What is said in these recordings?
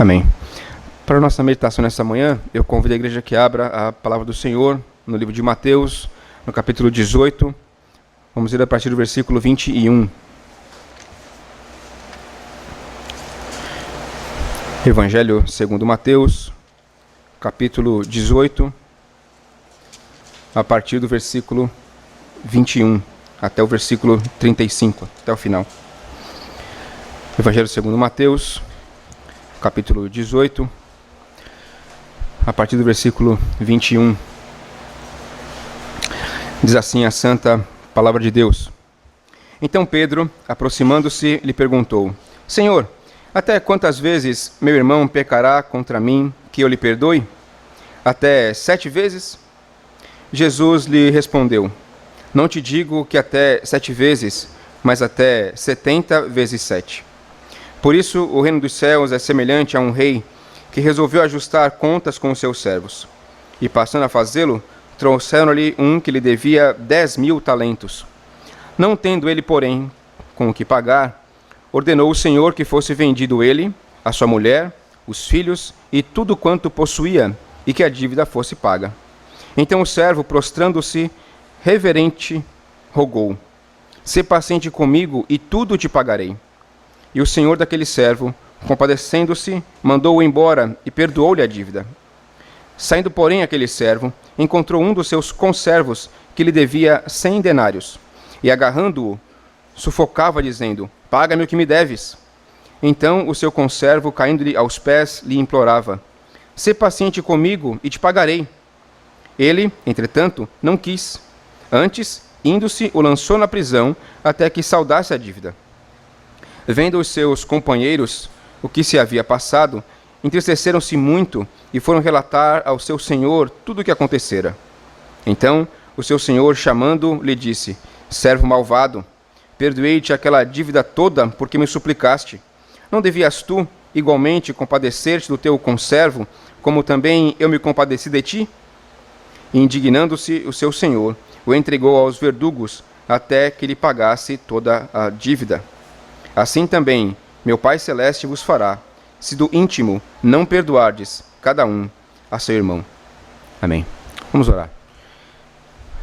Amém. Para a nossa meditação nessa manhã, eu convido a igreja que abra a palavra do Senhor no livro de Mateus, no capítulo 18. Vamos ler a partir do versículo 21. Evangelho segundo Mateus, capítulo 18, a partir do versículo 21 até o versículo 35, até o final. Evangelho segundo Mateus, capítulo 18, a partir do versículo 21. Diz assim a santa palavra de Deus. Então Pedro, aproximando-se, lhe perguntou: Senhor, até quantas vezes meu irmão pecará contra mim, que eu lhe perdoe? Até 7 vezes? Jesus lhe respondeu: Não te digo que até 7 vezes, mas até 70 vezes 7. Por isso, o reino dos céus é semelhante a um rei que resolveu ajustar contas com os seus servos. E, passando a fazê-lo, trouxeram-lhe um que lhe devia 10.000 talentos. Não tendo ele, porém, com o que pagar, ordenou o Senhor que fosse vendido ele, a sua mulher, os filhos e tudo quanto possuía, e que a dívida fosse paga. Então o servo, prostrando-se, reverente, rogou: Sê paciente comigo e tudo te pagarei. E o senhor daquele servo, compadecendo-se, mandou-o embora e perdoou-lhe a dívida. Saindo, porém, aquele servo, encontrou um dos seus conservos que lhe devia 100 denários, e agarrando-o, sufocava, dizendo: Paga-me o que me deves. Então o seu conservo, caindo-lhe aos pés, lhe implorava: Sê paciente comigo e te pagarei. Ele, entretanto, não quis. Antes, indo-se, o lançou na prisão até que saldasse a dívida. Vendo os seus companheiros o que se havia passado, entristeceram-se muito e foram relatar ao seu senhor tudo o que acontecera. Então o seu senhor, chamando, lhe disse: Servo malvado, perdoei-te aquela dívida toda porque me suplicaste. Não devias tu, igualmente, compadecer-te do teu conservo, como também eu me compadeci de ti? E, indignando-se, o seu senhor o entregou aos verdugos até que lhe pagasse toda a dívida. Assim também meu Pai Celeste vos fará, se do íntimo não perdoardes cada um a seu irmão. Amém. Vamos orar.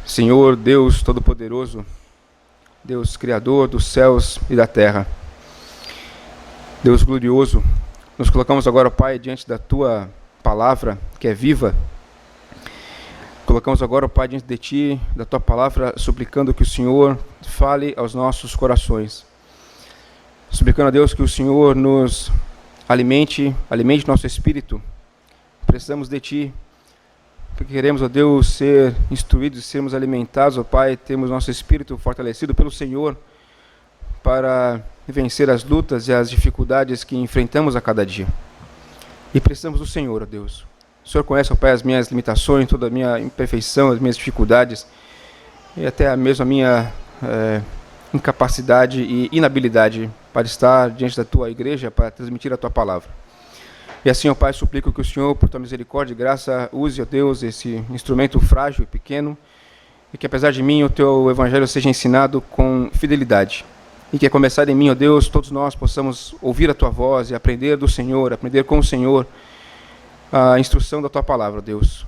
Senhor Deus Todo-Poderoso, Deus Criador dos céus e da terra, Deus glorioso, nos colocamos agora, Pai, diante da Tua palavra, que é viva. Colocamos agora, Pai, diante de Ti, da Tua palavra, suplicando que o Senhor fale aos nossos corações. Suplicando a Deus que o Senhor nos alimente nosso espírito. Precisamos de Ti, porque queremos, ó Deus, ser instruídos e sermos alimentados, ó Pai, temos nosso espírito fortalecido pelo Senhor para vencer as lutas e as dificuldades que enfrentamos a cada dia. E precisamos do Senhor, ó Deus. O Senhor conhece, ó Pai, as minhas limitações, toda a minha imperfeição, as minhas dificuldades e até mesmo a minha incapacidade e inabilidade para estar diante da Tua igreja, para transmitir a Tua palavra. E assim, ó Pai, suplico que o Senhor, por Tua misericórdia e graça, use, ó Deus, esse instrumento frágil e pequeno, e que apesar de mim o Teu Evangelho seja ensinado com fidelidade. E que a começar em mim, ó Deus, todos nós possamos ouvir a Tua voz e aprender do Senhor, aprender com o Senhor a instrução da Tua palavra, ó Deus,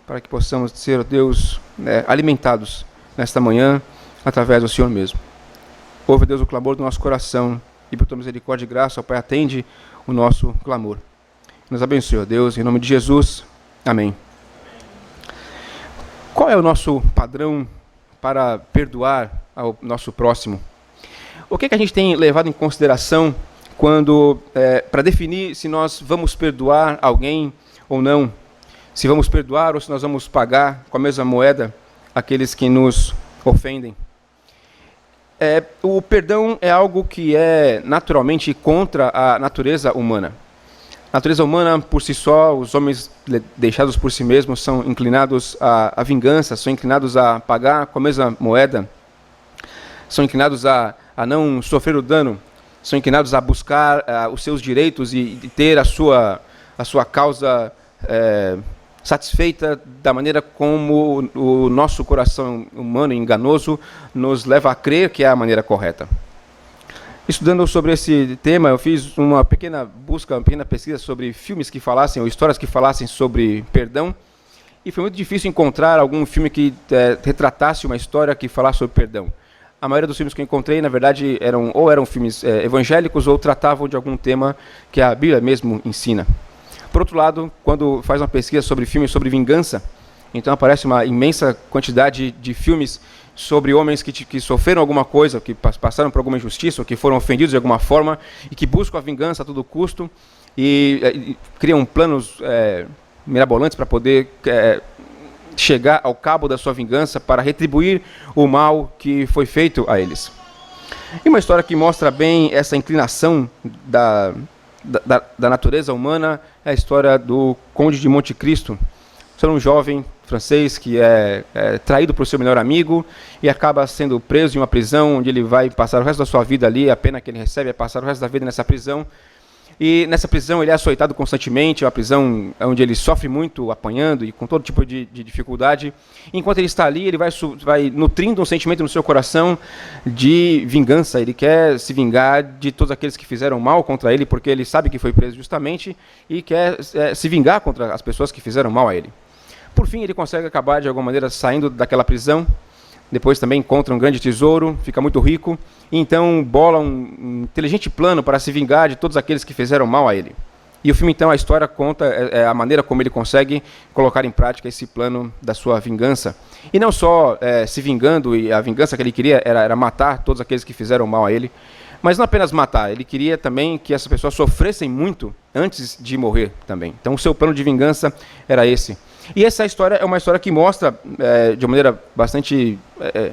para que possamos ser, ó Deus, alimentados nesta manhã através do Senhor mesmo. Ouve, Deus, o clamor do nosso coração e, por Tua misericórdia e graça, ó Pai, atende o nosso clamor. Nos abençoe, ó Deus, em nome de Jesus. Amém. Qual é o nosso padrão para perdoar ao nosso próximo? O que a gente tem levado em consideração quando, para definir se nós vamos perdoar alguém ou não? Se vamos perdoar ou se nós vamos pagar com a mesma moeda aqueles que nos ofendem? O perdão é algo que é naturalmente contra a natureza humana. A natureza humana, por si só, os homens deixados por si mesmos são inclinados à vingança, são inclinados a pagar com a mesma moeda, são inclinados a não sofrer o dano, são inclinados a buscar os seus direitos e ter a sua causa satisfeita da maneira como o nosso coração humano enganoso nos leva a crer que é a maneira correta. Estudando sobre esse tema, eu fiz uma pequena busca, uma pequena pesquisa sobre filmes que falassem, ou histórias que falassem sobre perdão, e foi muito difícil encontrar algum filme que retratasse uma história que falasse sobre perdão. A maioria dos filmes que eu encontrei, na verdade, eram filmes evangélicos ou tratavam de algum tema que a Bíblia mesmo ensina. Por outro lado, quando faz uma pesquisa sobre filmes sobre vingança, então aparece uma imensa quantidade de filmes sobre homens que sofreram alguma coisa, que passaram por alguma injustiça, ou que foram ofendidos de alguma forma, e que buscam a vingança a todo custo, e criam planos mirabolantes para poder chegar ao cabo da sua vingança, para retribuir o mal que foi feito a eles. E uma história que mostra bem essa inclinação da natureza humana é a história do Conde de Monte Cristo. É um jovem francês que é traído por seu melhor amigo e acaba sendo preso em uma prisão onde ele vai passar o resto da sua vida ali. A pena que ele recebe é passar o resto da vida nessa prisão. E nessa prisão ele é açoitado constantemente, é uma prisão onde ele sofre muito, apanhando e com todo tipo de dificuldade. Enquanto ele está ali, ele vai nutrindo um sentimento no seu coração de vingança. Ele quer se vingar de todos aqueles que fizeram mal contra ele, porque ele sabe que foi preso justamente e quer se vingar contra as pessoas que fizeram mal a ele. Por fim, ele consegue acabar, de alguma maneira, saindo daquela prisão. Depois também encontra um grande tesouro, fica muito rico, e então bola um inteligente plano para se vingar de todos aqueles que fizeram mal a ele. E o filme, então, a história conta a maneira como ele consegue colocar em prática esse plano da sua vingança. E não só se vingando, e a vingança que ele queria era matar todos aqueles que fizeram mal a ele, mas não apenas matar, ele queria também que essas pessoas sofressem muito antes de morrer também. Então o seu plano de vingança era esse. E essa história é uma história que mostra, de uma maneira bastante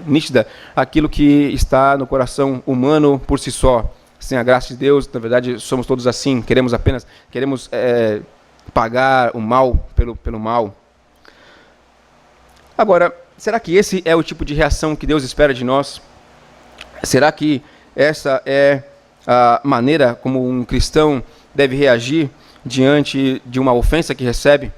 nítida, aquilo que está no coração humano por si só. Sem a graça de Deus, na verdade, somos todos assim, queremos pagar o mal pelo mal. Agora, será que esse é o tipo de reação que Deus espera de nós? Será que essa é a maneira como um cristão deve reagir diante de uma ofensa que recebe?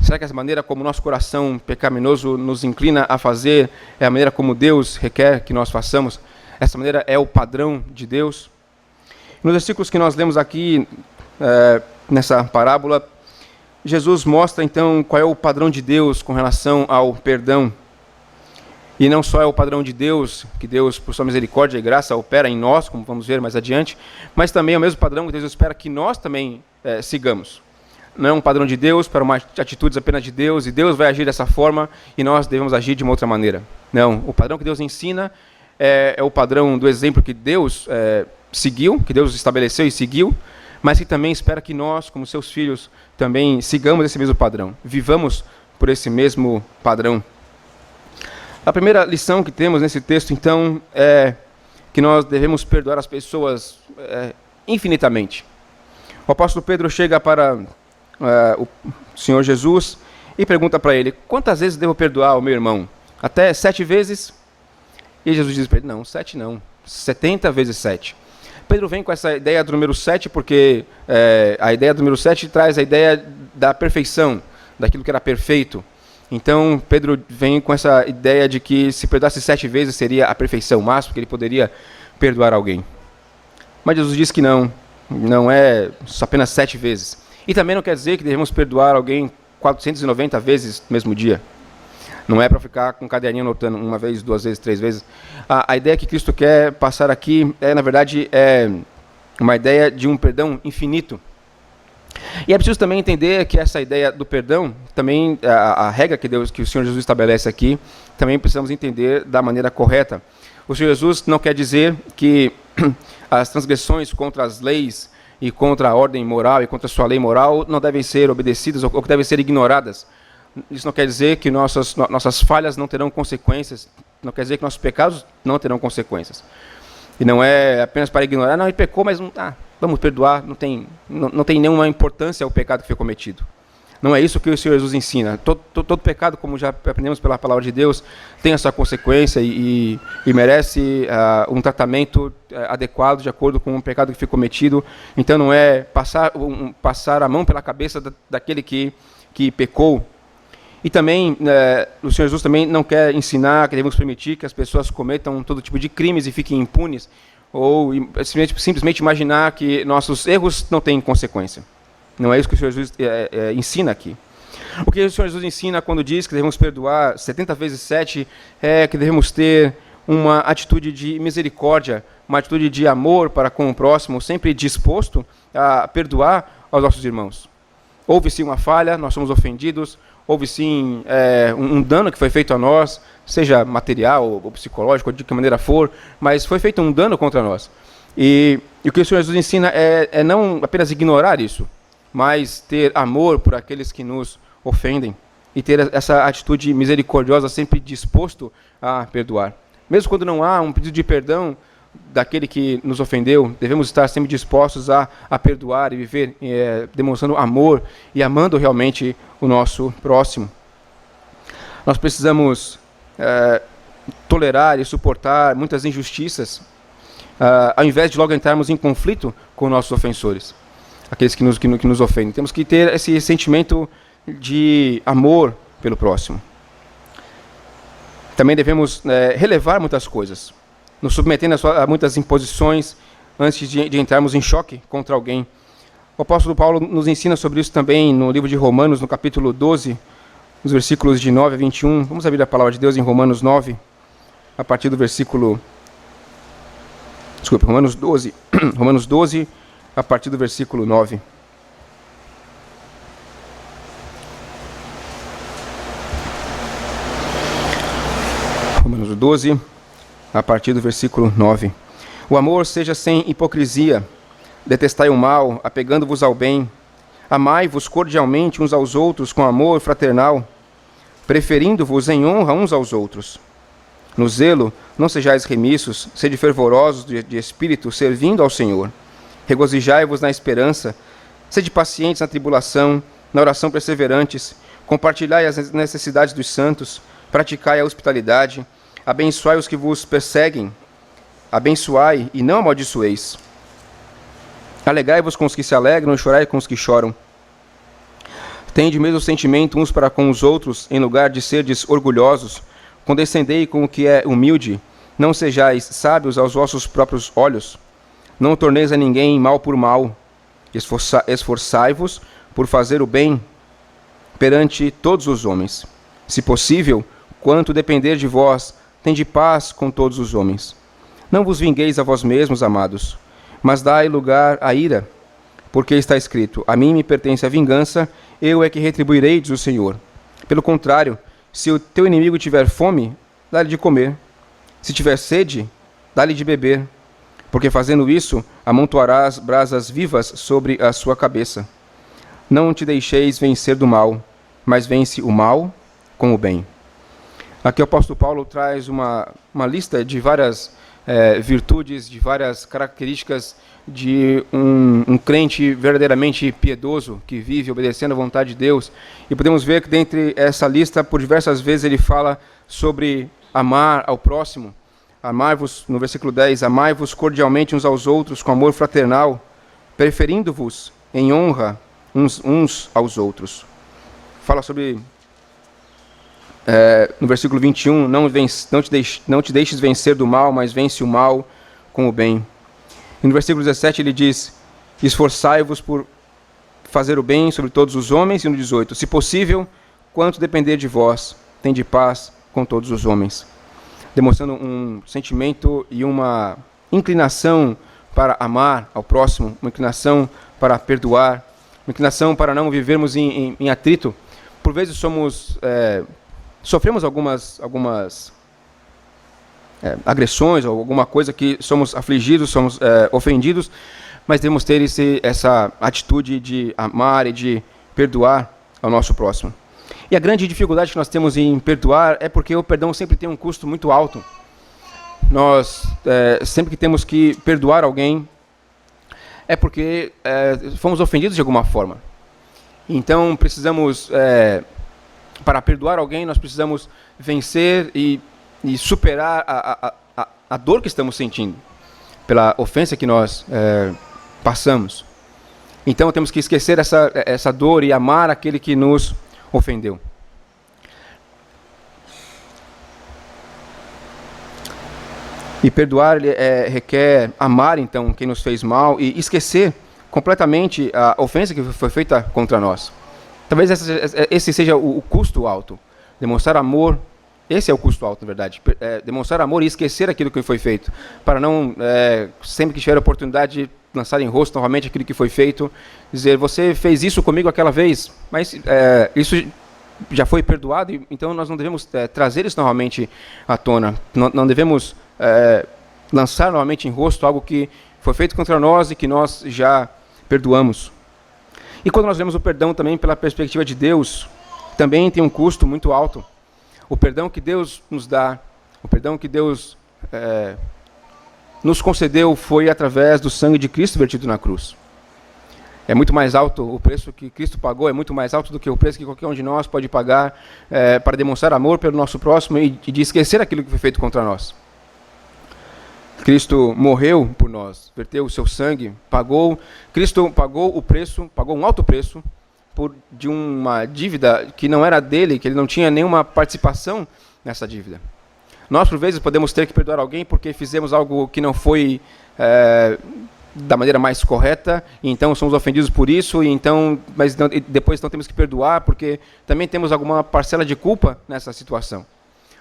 Será que essa maneira como o nosso coração pecaminoso nos inclina a fazer é a maneira como Deus requer que nós façamos? Essa maneira é o padrão de Deus? Nos versículos que nós lemos aqui, nessa parábola, Jesus mostra então qual é o padrão de Deus com relação ao perdão. E não só é o padrão de Deus, que Deus, por sua misericórdia e graça, opera em nós, como vamos ver mais adiante, mas também é o mesmo padrão que Deus espera que nós também sigamos. Não é um padrão de Deus para uma atitudes apenas de Deus, e Deus vai agir dessa forma, e nós devemos agir de uma outra maneira. Não, o padrão que Deus ensina é o padrão do exemplo que Deus seguiu, que Deus estabeleceu e seguiu, mas que também espera que nós, como seus filhos, também sigamos esse mesmo padrão, vivamos por esse mesmo padrão. A primeira lição que temos nesse texto, então, é que nós devemos perdoar as pessoas infinitamente. O apóstolo Pedro chega para o Senhor Jesus e pergunta para ele: quantas vezes devo perdoar o meu irmão? Até 7 vezes? E Jesus diz para ele: não, 7 não, 70 vezes 7. Pedro vem com essa ideia do número 7 porque a ideia do número 7 traz a ideia da perfeição, daquilo que era perfeito. Então Pedro vem com essa ideia de que se perdoasse 7 vezes seria a perfeição máxima, que ele poderia perdoar alguém. Mas Jesus diz que não é só apenas 7 vezes. E também não quer dizer que devemos perdoar alguém 490 vezes no mesmo dia. Não é para ficar com um caderninho anotando 1 vez, 2 vezes, 3 vezes. A ideia que Cristo quer passar aqui na verdade, uma ideia de um perdão infinito. E é preciso também entender que essa ideia do perdão, também a regra que o Senhor Jesus estabelece aqui, também precisamos entender da maneira correta. O Senhor Jesus não quer dizer que as transgressões contra as leis e contra a ordem moral e contra a sua lei moral não devem ser obedecidas ou que devem ser ignoradas. Isso não quer dizer que nossas falhas não terão consequências, não quer dizer que nossos pecados não terão consequências. E não é apenas para ignorar, não, ele pecou, mas vamos perdoar, não tem nenhuma importância ao pecado que foi cometido. Não é isso que o Senhor Jesus ensina. Todo pecado, como já aprendemos pela palavra de Deus, tem a sua consequência e merece um tratamento adequado de acordo com o pecado que foi cometido. Então não é passar a mão pela cabeça daquele que pecou. E também, o Senhor Jesus também não quer ensinar que devemos permitir que as pessoas cometam todo tipo de crimes e fiquem impunes, ou simplesmente imaginar que nossos erros não têm consequência. Não é isso que o Senhor Jesus ensina aqui. O que o Senhor Jesus ensina quando diz que devemos perdoar 70 vezes 7 é que devemos ter uma atitude de misericórdia, uma atitude de amor para com o próximo, sempre disposto a perdoar aos nossos irmãos. Houve sim uma falha, nós somos ofendidos, houve sim um dano que foi feito a nós, seja material ou psicológico, ou de que maneira for, mas foi feito um dano contra nós. E o que o Senhor Jesus ensina é não apenas ignorar isso, mas ter amor por aqueles que nos ofendem e ter essa atitude misericordiosa, sempre disposto a perdoar. Mesmo quando não há um pedido de perdão daquele que nos ofendeu, devemos estar sempre dispostos a perdoar e viver demonstrando amor e amando realmente o nosso próximo. Nós precisamos tolerar e suportar muitas injustiças, ao invés de logo entrarmos em conflito com nossos ofensores, aqueles que nos ofendem. Temos que ter esse sentimento de amor pelo próximo. Também devemos relevar muitas coisas, nos submetendo a muitas imposições antes de entrarmos em choque contra alguém. O apóstolo Paulo nos ensina sobre isso também no livro de Romanos, no capítulo 12, nos versículos de 9 a 21. Vamos abrir a palavra de Deus em Romanos 9, a partir do versículo... Desculpe, Romanos 12. Romanos 12, a partir do versículo 9. Romanos 12, a partir do versículo 9. O amor seja sem hipocrisia. Detestai o mal, apegando-vos ao bem. Amai-vos cordialmente uns aos outros com amor fraternal, preferindo-vos em honra uns aos outros. No zelo, não sejais remissos, sede fervorosos de espírito, servindo ao Senhor. Regozijai-vos na esperança, sede pacientes na tribulação, na oração perseverantes, compartilhai as necessidades dos santos, praticai a hospitalidade, abençoai os que vos perseguem, abençoai e não amaldiçoeis. Alegrai-vos com os que se alegram e chorai com os que choram. Tende o mesmo sentimento uns para com os outros, em lugar de serdes orgulhosos. Condescendei com o que é humilde. Não sejais sábios aos vossos próprios olhos. Não torneis a ninguém mal por mal. Esforçai-vos por fazer o bem perante todos os homens. Se possível, quanto depender de vós, tende paz com todos os homens. Não vos vingueis a vós mesmos, amados, mas dai lugar à ira, porque está escrito: a mim me pertence a vingança, eu é que retribuirei, diz o Senhor. Pelo contrário, se o teu inimigo tiver fome, dá-lhe de comer. Se tiver sede, dá-lhe de beber, porque fazendo isso, amontoarás brasas vivas sobre a sua cabeça. Não te deixeis vencer do mal, mas vence o mal com o bem. Aqui o apóstolo Paulo traz uma lista de várias virtudes, de várias características de um crente verdadeiramente piedoso, que vive obedecendo à vontade de Deus. E podemos ver que dentre essa lista, por diversas vezes, ele fala sobre amar ao próximo. Amai-vos, no versículo 10, amai-vos cordialmente uns aos outros com amor fraternal, preferindo-vos em honra uns aos outros. Fala sobre... no versículo 21, não te deixes vencer do mal, mas vence o mal com o bem. E no versículo 17 ele diz: esforçai-vos por fazer o bem sobre todos os homens. E no 18, se possível, quanto depender de vós, tende paz com todos os homens. Demonstrando um sentimento e uma inclinação para amar ao próximo, uma inclinação para perdoar, uma inclinação para não vivermos em atrito. Por vezes sofremos algumas agressões ou alguma coisa que somos afligidos, somos ofendidos, mas devemos ter essa atitude de amar e de perdoar ao nosso próximo. E a grande dificuldade que nós temos em perdoar é porque o perdão sempre tem um custo muito alto. Nós, sempre que temos que perdoar alguém, é porque fomos ofendidos de alguma forma. Então precisamos... para perdoar alguém, nós precisamos vencer e superar a dor que estamos sentindo pela ofensa que nós passamos. Então temos que esquecer essa dor e amar aquele que nos ofendeu. E perdoar requer amar, então, quem nos fez mal e esquecer completamente a ofensa que foi feita contra nós. Talvez esse seja o custo alto. Demonstrar amor, esse é o custo alto, na verdade. Demonstrar amor e esquecer aquilo que foi feito. Para não, sempre que tiver a oportunidade, lançar em rosto novamente aquilo que foi feito. Dizer, você fez isso comigo aquela vez, mas isso já foi perdoado, então nós não devemos trazer isso novamente à tona. Não devemos lançar novamente em rosto algo que foi feito contra nós e que nós já perdoamos. E quando nós vemos o perdão também pela perspectiva de Deus, também tem um custo muito alto. O perdão que Deus nos dá, o perdão que Deus nos concedeu foi através do sangue de Cristo vertido na cruz. É muito mais alto o preço que Cristo pagou, é muito mais alto do que o preço que qualquer um de nós pode pagar para demonstrar amor pelo nosso próximo e de esquecer aquilo que foi feito contra nós. Cristo morreu por nós, verteu o seu sangue, Cristo pagou o preço, pagou um alto preço de uma dívida que não era dele, que ele não tinha nenhuma participação nessa dívida. Nós, por vezes, podemos ter que perdoar alguém porque fizemos algo que não foi da maneira mais correta, e então somos ofendidos por isso, mas depois então temos que perdoar porque também temos alguma parcela de culpa nessa situação.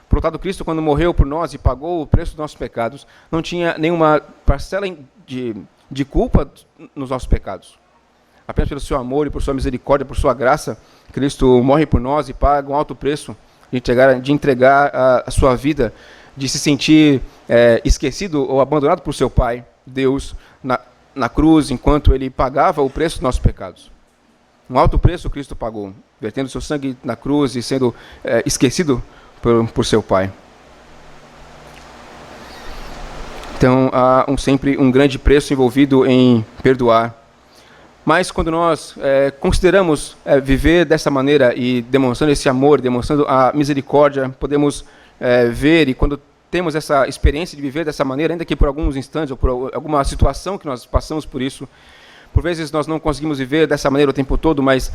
Por outro lado, Cristo, quando morreu por nós e pagou o preço dos nossos pecados, não tinha nenhuma parcela de culpa nos nossos pecados. Apenas pelo seu amor e por sua misericórdia, por sua graça, Cristo morre por nós e paga um alto preço de entregar a sua vida, de se sentir esquecido ou abandonado por seu Pai, Deus, na cruz, enquanto Ele pagava o preço dos nossos pecados. Um alto preço Cristo pagou, vertendo seu sangue na cruz e sendo esquecido por seu Pai. Então, há sempre um grande preço envolvido em perdoar. Mas quando nós consideramos viver dessa maneira e demonstrando esse amor, demonstrando a misericórdia, podemos ver, e quando temos essa experiência de viver dessa maneira, ainda que por alguns instantes ou por alguma situação que nós passamos por isso, por vezes nós não conseguimos viver dessa maneira o tempo todo, mas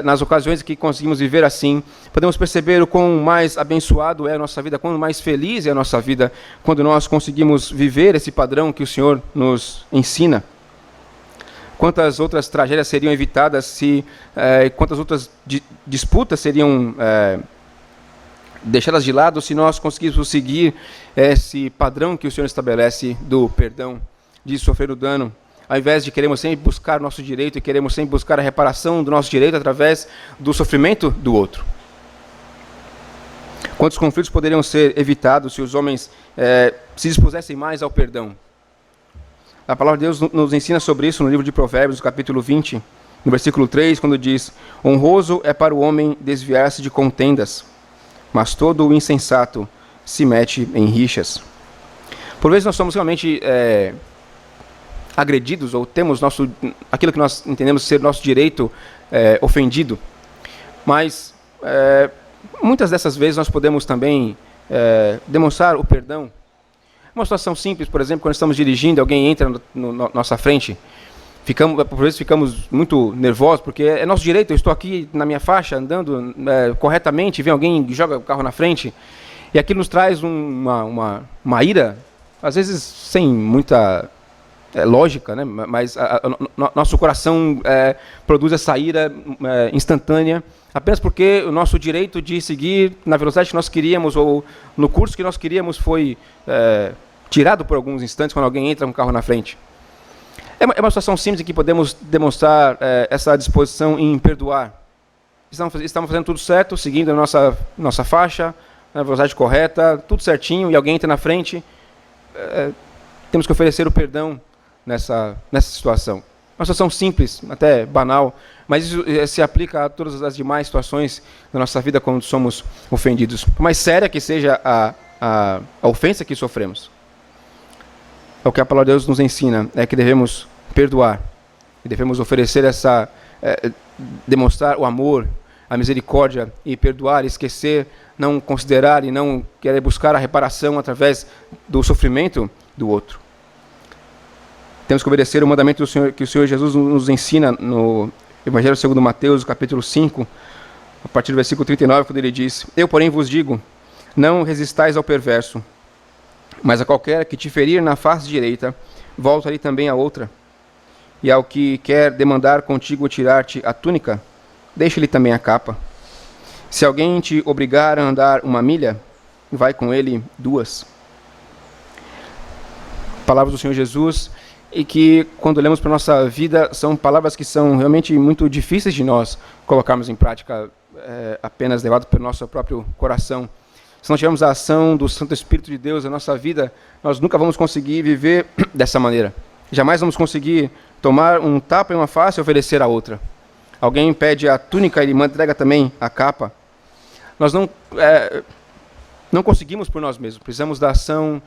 nas ocasiões que conseguimos viver assim, podemos perceber o quão mais abençoado é a nossa vida, quão mais feliz é a nossa vida, quando nós conseguimos viver esse padrão que o Senhor nos ensina. Quantas outras tragédias seriam evitadas quantas outras disputas seriam deixadas de lado se nós conseguíssemos seguir esse padrão que o Senhor estabelece do perdão, de sofrer o dano, ao invés de queremos sempre buscar o nosso direito e queremos sempre buscar a reparação do nosso direito através do sofrimento do outro. Quantos conflitos poderiam ser evitados se os homens se dispusessem mais ao perdão? A palavra de Deus nos ensina sobre isso no livro de Provérbios, no capítulo 20, no versículo 3, quando diz: honroso é para o homem desviar-se de contendas, mas todo o insensato se mete em rixas. Por vezes nós somos realmente agredidos, ou temos aquilo que nós entendemos ser nosso direito ofendido, mas muitas dessas vezes nós podemos também demonstrar o perdão. Uma situação simples, por exemplo, quando estamos dirigindo, alguém entra na nossa frente, por vezes ficamos muito nervosos, porque é nosso direito, eu estou aqui na minha faixa, andando corretamente, vem alguém e joga o carro na frente, e aquilo nos traz uma ira, às vezes sem muita lógica, né? Mas nosso coração produz essa ira instantânea, apenas porque o nosso direito de seguir na velocidade que nós queríamos ou no curso que nós queríamos foi tirado por alguns instantes quando alguém entra com o carro na frente. É uma situação simples em que podemos demonstrar essa disposição em perdoar. Estamos fazendo tudo certo, seguindo a nossa faixa, na velocidade correta, tudo certinho, e alguém entra na frente. Temos que oferecer o perdão nessa situação. Uma situação simples, até banal, mas isso se aplica a todas as demais situações da nossa vida quando somos ofendidos. Por mais séria que seja a ofensa que sofremos, é o que a palavra de Deus nos ensina, é que devemos perdoar, e devemos oferecer demonstrar o amor, a misericórdia, e perdoar, esquecer, não considerar e não querer buscar a reparação através do sofrimento do outro. Temos que obedecer o mandamento do Senhor, que o Senhor Jesus nos ensina no Evangelho segundo Mateus, capítulo 5, a partir do versículo 39, quando ele diz: eu, porém, vos digo, não resistais ao perverso, Mas a qualquer que te ferir na face direita, volta-lhe também a outra. E ao que quer demandar contigo tirar-te a túnica, deixa-lhe também a capa. Se alguém te obrigar a andar 1 milha, vai com ele 2. Palavras do Senhor Jesus, e que, quando olhamos para a nossa vida, são palavras que são realmente muito difíceis de nós colocarmos em prática, apenas levado pelo nosso próprio coração. Se não tivermos a ação do Santo Espírito de Deus na nossa vida, nós nunca vamos conseguir viver dessa maneira. Jamais vamos conseguir tomar um tapa em uma face e oferecer a outra. Alguém pede a túnica e ele entrega também a capa. Nós não conseguimos por nós mesmos. Precisamos da ação,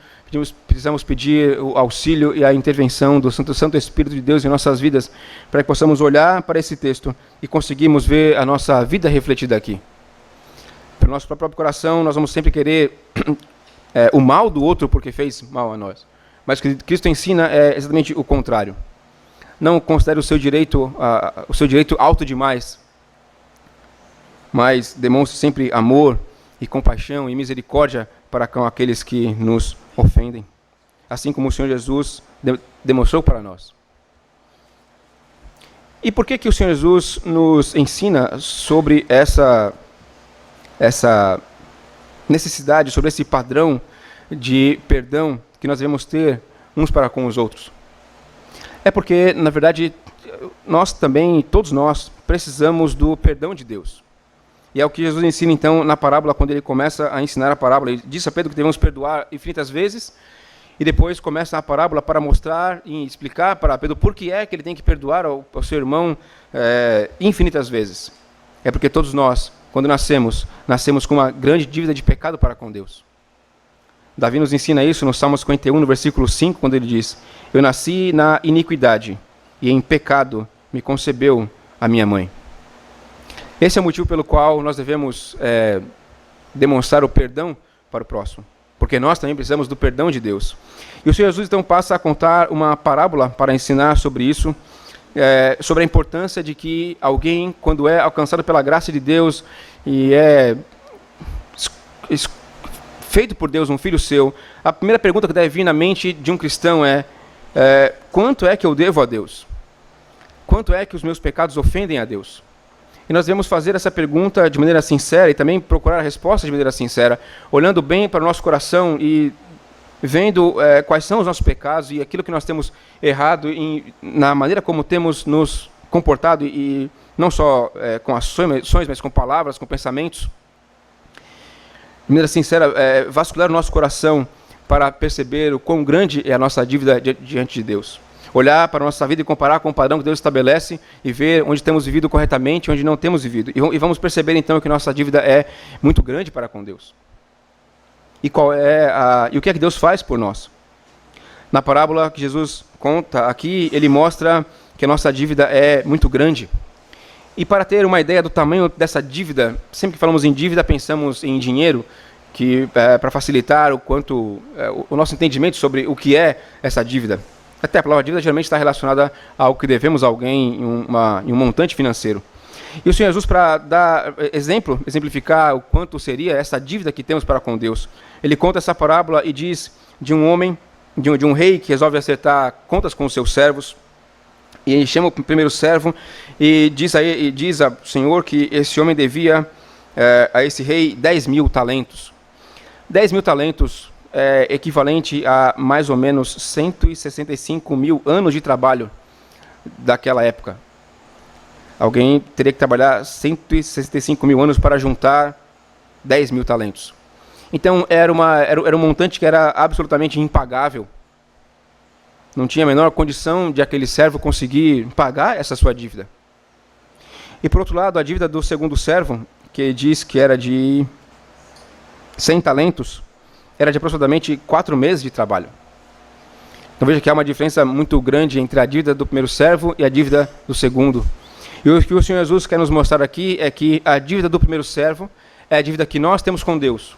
precisamos pedir o auxílio e a intervenção do Santo Espírito de Deus em nossas vidas, para que possamos olhar para esse texto e conseguirmos ver a nossa vida refletida aqui. Pelo nosso próprio coração, nós vamos sempre querer o mal do outro porque fez mal a nós. Mas o que Cristo ensina é exatamente o contrário. Não considere o seu direito alto demais, mas demonstre sempre amor e compaixão e misericórdia para com aqueles que nos ofendem, assim como o Senhor Jesus demonstrou para nós. E por que o Senhor Jesus nos ensina sobre essa necessidade, sobre esse padrão de perdão que nós devemos ter uns para com os outros? É porque, na verdade, nós também, todos nós, precisamos do perdão de Deus. E é o que Jesus ensina, então, na parábola, quando ele começa a ensinar a parábola. Ele diz a Pedro que devemos perdoar infinitas vezes, e depois começa a parábola para mostrar e explicar para Pedro por que é que ele tem que perdoar ao seu irmão infinitas vezes. É porque todos nós, quando nascemos com uma grande dívida de pecado para com Deus. Davi nos ensina isso no Salmo 51, no versículo 5, quando ele diz: eu nasci na iniquidade, e em pecado me concebeu a minha mãe. Esse é o motivo pelo qual nós devemos demonstrar o perdão para o próximo, porque nós também precisamos do perdão de Deus. E o Senhor Jesus então passa a contar uma parábola para ensinar sobre isso, sobre a importância de que alguém, quando é alcançado pela graça de Deus e é feito por Deus um filho seu, a primeira pergunta que deve vir na mente de um cristão é quanto é que eu devo a Deus? Quanto é que os meus pecados ofendem a Deus? E nós devemos fazer essa pergunta de maneira sincera e também procurar a resposta de maneira sincera, olhando bem para o nosso coração e vendo quais são os nossos pecados e aquilo que nós temos errado na maneira como temos nos comportado, e não só com ações, mas com palavras, com pensamentos. De maneira sincera, vasculhar o nosso coração para perceber o quão grande é a nossa dívida diante de Deus. Olhar para a nossa vida e comparar com o padrão que Deus estabelece e ver onde temos vivido corretamente e onde não temos vivido. E vamos perceber então que nossa dívida é muito grande para com Deus. E o que é que Deus faz por nós? Na parábola que Jesus conta aqui, ele mostra que a nossa dívida é muito grande. E para ter uma ideia do tamanho dessa dívida, sempre que falamos em dívida, pensamos em dinheiro, que para facilitar o nosso entendimento sobre o que é essa dívida. Até a palavra dívida geralmente está relacionada ao que devemos a alguém em um montante financeiro. E o Senhor Jesus, para exemplificar o quanto seria essa dívida que temos para com Deus, ele conta essa parábola e diz de um homem, de um rei que resolve acertar contas com os seus servos. E ele chama o primeiro servo e diz ao Senhor que esse homem devia a esse rei 10.000 talentos. 10.000 talentos é equivalente a mais ou menos 165.000 anos de trabalho daquela época. Alguém teria que trabalhar 165.000 anos para juntar 10.000 talentos. Então era um montante que era absolutamente impagável. Não tinha a menor condição de aquele servo conseguir pagar essa sua dívida. E por outro lado, a dívida do segundo servo, que diz que era de 100 talentos, era de aproximadamente 4 meses de trabalho. Então veja que há uma diferença muito grande entre a dívida do primeiro servo e a dívida do segundo. E o que o Senhor Jesus quer nos mostrar aqui é que a dívida do primeiro servo é a dívida que nós temos com Deus,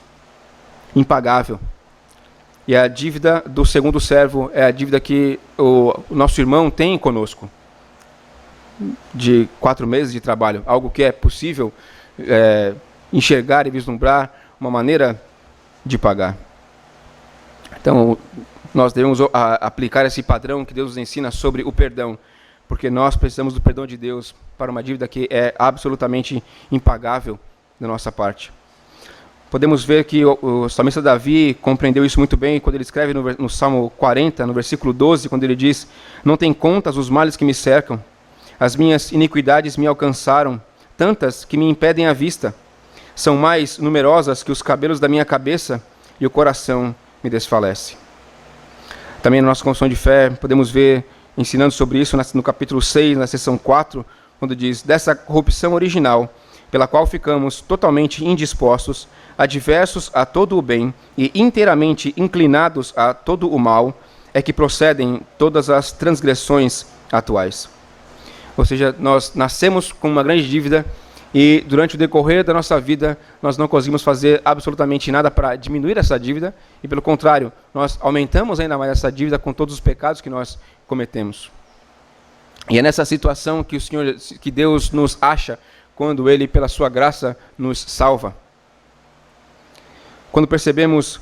impagável. E a dívida do segundo servo é a dívida que o nosso irmão tem conosco, de 4 meses de trabalho, algo que é possível enxergar e vislumbrar uma maneira de pagar. Então, nós devemos aplicar esse padrão que Deus nos ensina sobre o perdão, porque nós precisamos do perdão de Deus para uma dívida que é absolutamente impagável da nossa parte. Podemos ver que o salmista Davi compreendeu isso muito bem quando ele escreve no Salmo 40, no versículo 12, quando ele diz: não tem contas os males que me cercam, as minhas iniquidades me alcançaram, tantas que me impedem a vista. São mais numerosas que os cabelos da minha cabeça e o coração me desfalece. Também na nossa confissão de fé, podemos ver, ensinando sobre isso no capítulo 6, na seção 4, quando diz: dessa corrupção original, pela qual ficamos totalmente indispostos, adversos a todo o bem e inteiramente inclinados a todo o mal, é que procedem todas as transgressões atuais. Ou seja, nós nascemos com uma grande dívida e durante o decorrer da nossa vida nós não conseguimos fazer absolutamente nada para diminuir essa dívida e, pelo contrário, nós aumentamos ainda mais essa dívida com todos os pecados que nós cometemos. E é nessa situação que Deus nos acha quando Ele, pela sua graça, nos salva. Quando percebemos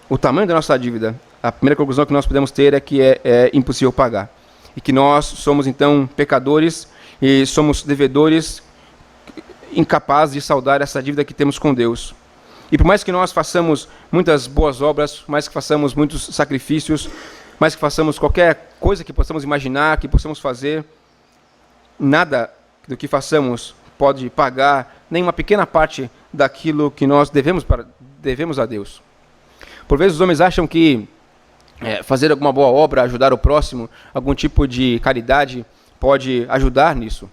o tamanho da nossa dívida, a primeira conclusão que nós podemos ter é que é impossível pagar. E que nós somos, então, pecadores e somos devedores incapazes de saldar essa dívida que temos com Deus. E por mais que nós façamos muitas boas obras, mais que façamos muitos sacrifícios, mais que façamos qualquer coisa que possamos imaginar, que possamos fazer, nada do que façamos pode pagar nem uma pequena parte daquilo que nós devemos a Deus. Por vezes os homens acham que fazer alguma boa obra, ajudar o próximo, algum tipo de caridade pode ajudar nisso.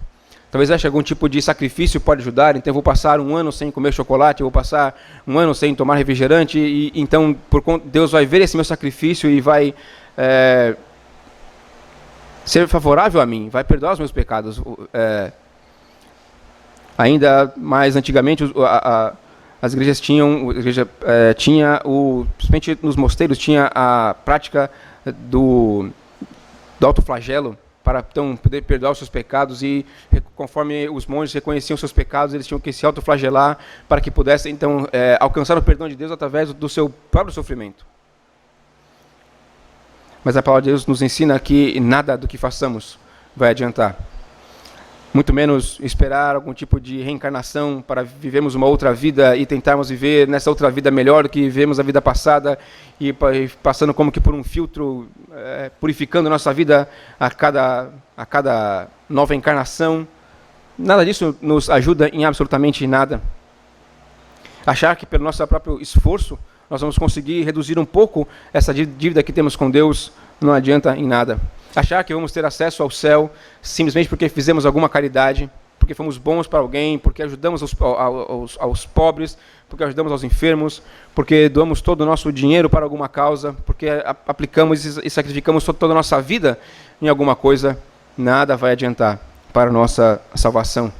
Talvez ache algum tipo de sacrifício pode ajudar, então eu vou passar um ano sem comer chocolate, eu vou passar um ano sem tomar refrigerante, e então Deus vai ver esse meu sacrifício e vai ser favorável a mim, vai perdoar os meus pecados. Ainda mais antigamente, as igrejas principalmente nos mosteiros, tinha a prática do autoflagelo, para então poder perdoar os seus pecados, e conforme os monges reconheciam seus pecados, eles tinham que se autoflagelar para que pudessem então alcançar o perdão de Deus através do seu próprio sofrimento. Mas a palavra de Deus nos ensina que nada do que façamos vai adiantar. Muito menos esperar algum tipo de reencarnação para vivermos uma outra vida e tentarmos viver nessa outra vida melhor do que vivemos a vida passada, e passando como que por um filtro, purificando nossa vida a cada nova encarnação. Nada disso nos ajuda em absolutamente nada. Achar que pelo nosso próprio esforço nós vamos conseguir reduzir um pouco essa dívida que temos com Deus não adianta em nada. Achar que vamos ter acesso ao céu simplesmente porque fizemos alguma caridade, porque fomos bons para alguém, porque ajudamos aos pobres, porque ajudamos aos enfermos, porque doamos todo o nosso dinheiro para alguma causa, porque aplicamos e sacrificamos toda a nossa vida em alguma coisa, nada vai adiantar para a nossa salvação.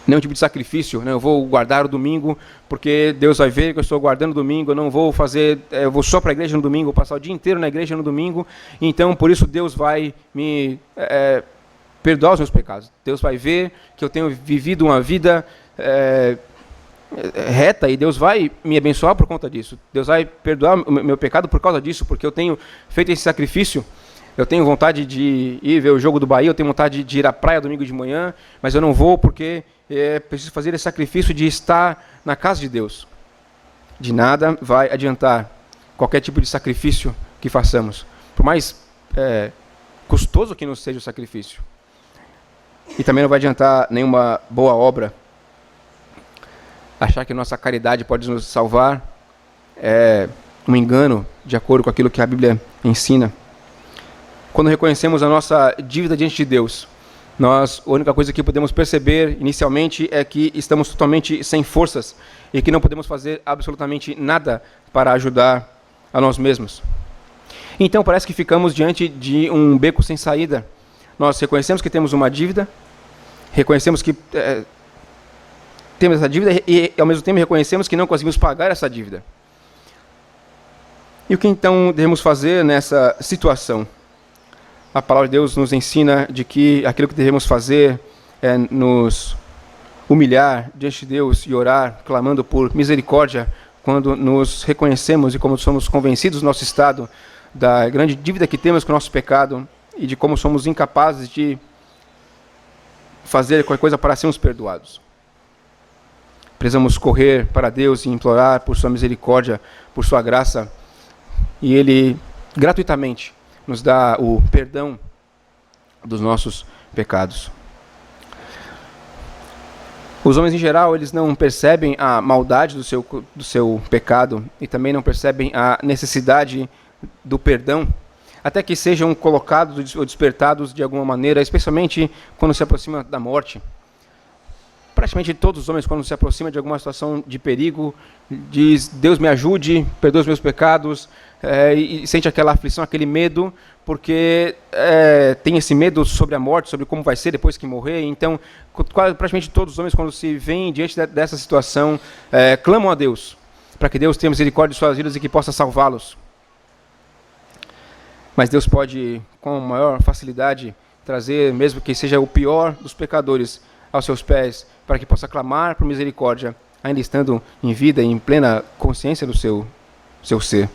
Nenhum tipo de sacrifício, né? Eu vou guardar o domingo porque Deus vai ver que eu estou guardando o domingo, eu não vou eu vou só para a igreja no domingo, vou passar o dia inteiro na igreja no domingo, então por isso Deus vai me perdoar os meus pecados. Deus vai ver que eu tenho vivido uma vida reta e Deus vai me abençoar por conta disso. Deus vai perdoar o meu pecado por causa disso, porque eu tenho feito esse sacrifício. Eu tenho vontade de ir ver o jogo do Bahia, eu tenho vontade de ir à praia domingo de manhã, mas eu não vou porque preciso fazer esse sacrifício de estar na casa de Deus. De nada vai adiantar qualquer tipo de sacrifício que façamos, por mais custoso que nos seja o sacrifício. E também não vai adiantar nenhuma boa obra. Achar que nossa caridade pode nos salvar é um engano, de acordo com aquilo que a Bíblia ensina. Quando reconhecemos a nossa dívida diante de Deus, a única coisa que podemos perceber inicialmente é que estamos totalmente sem forças e que não podemos fazer absolutamente nada para ajudar a nós mesmos. Então parece que ficamos diante de um beco sem saída. Nós reconhecemos que temos uma dívida, reconhecemos que temos essa dívida e ao mesmo tempo reconhecemos que não conseguimos pagar essa dívida. E o que então devemos fazer nessa situação? A palavra de Deus nos ensina de que aquilo que devemos fazer é nos humilhar diante de Deus e orar, clamando por misericórdia quando nos reconhecemos e como somos convencidos do nosso estado, da grande dívida que temos com o nosso pecado e de como somos incapazes de fazer qualquer coisa para sermos perdoados. Precisamos correr para Deus e implorar por sua misericórdia, por sua graça, e Ele gratuitamente nos dá o perdão dos nossos pecados. Os homens em geral, eles não percebem a maldade do seu pecado e também não percebem a necessidade do perdão, até que sejam colocados ou despertados de alguma maneira, especialmente quando se aproxima da morte. Praticamente todos os homens, quando se aproximam de alguma situação de perigo, diz: Deus me ajude, perdoa os meus pecados, e sente aquela aflição, aquele medo, porque tem esse medo sobre a morte, sobre como vai ser depois que morrer. Então, praticamente todos os homens, quando se veem diante dessa situação, clamam a Deus, para que Deus tenha misericórdia de suas vidas e que possa salvá-los. Mas Deus pode, com maior facilidade, trazer, mesmo que seja o pior dos pecadores, aos seus pés, para que possa clamar por misericórdia, ainda estando em vida e em plena consciência do seu ser.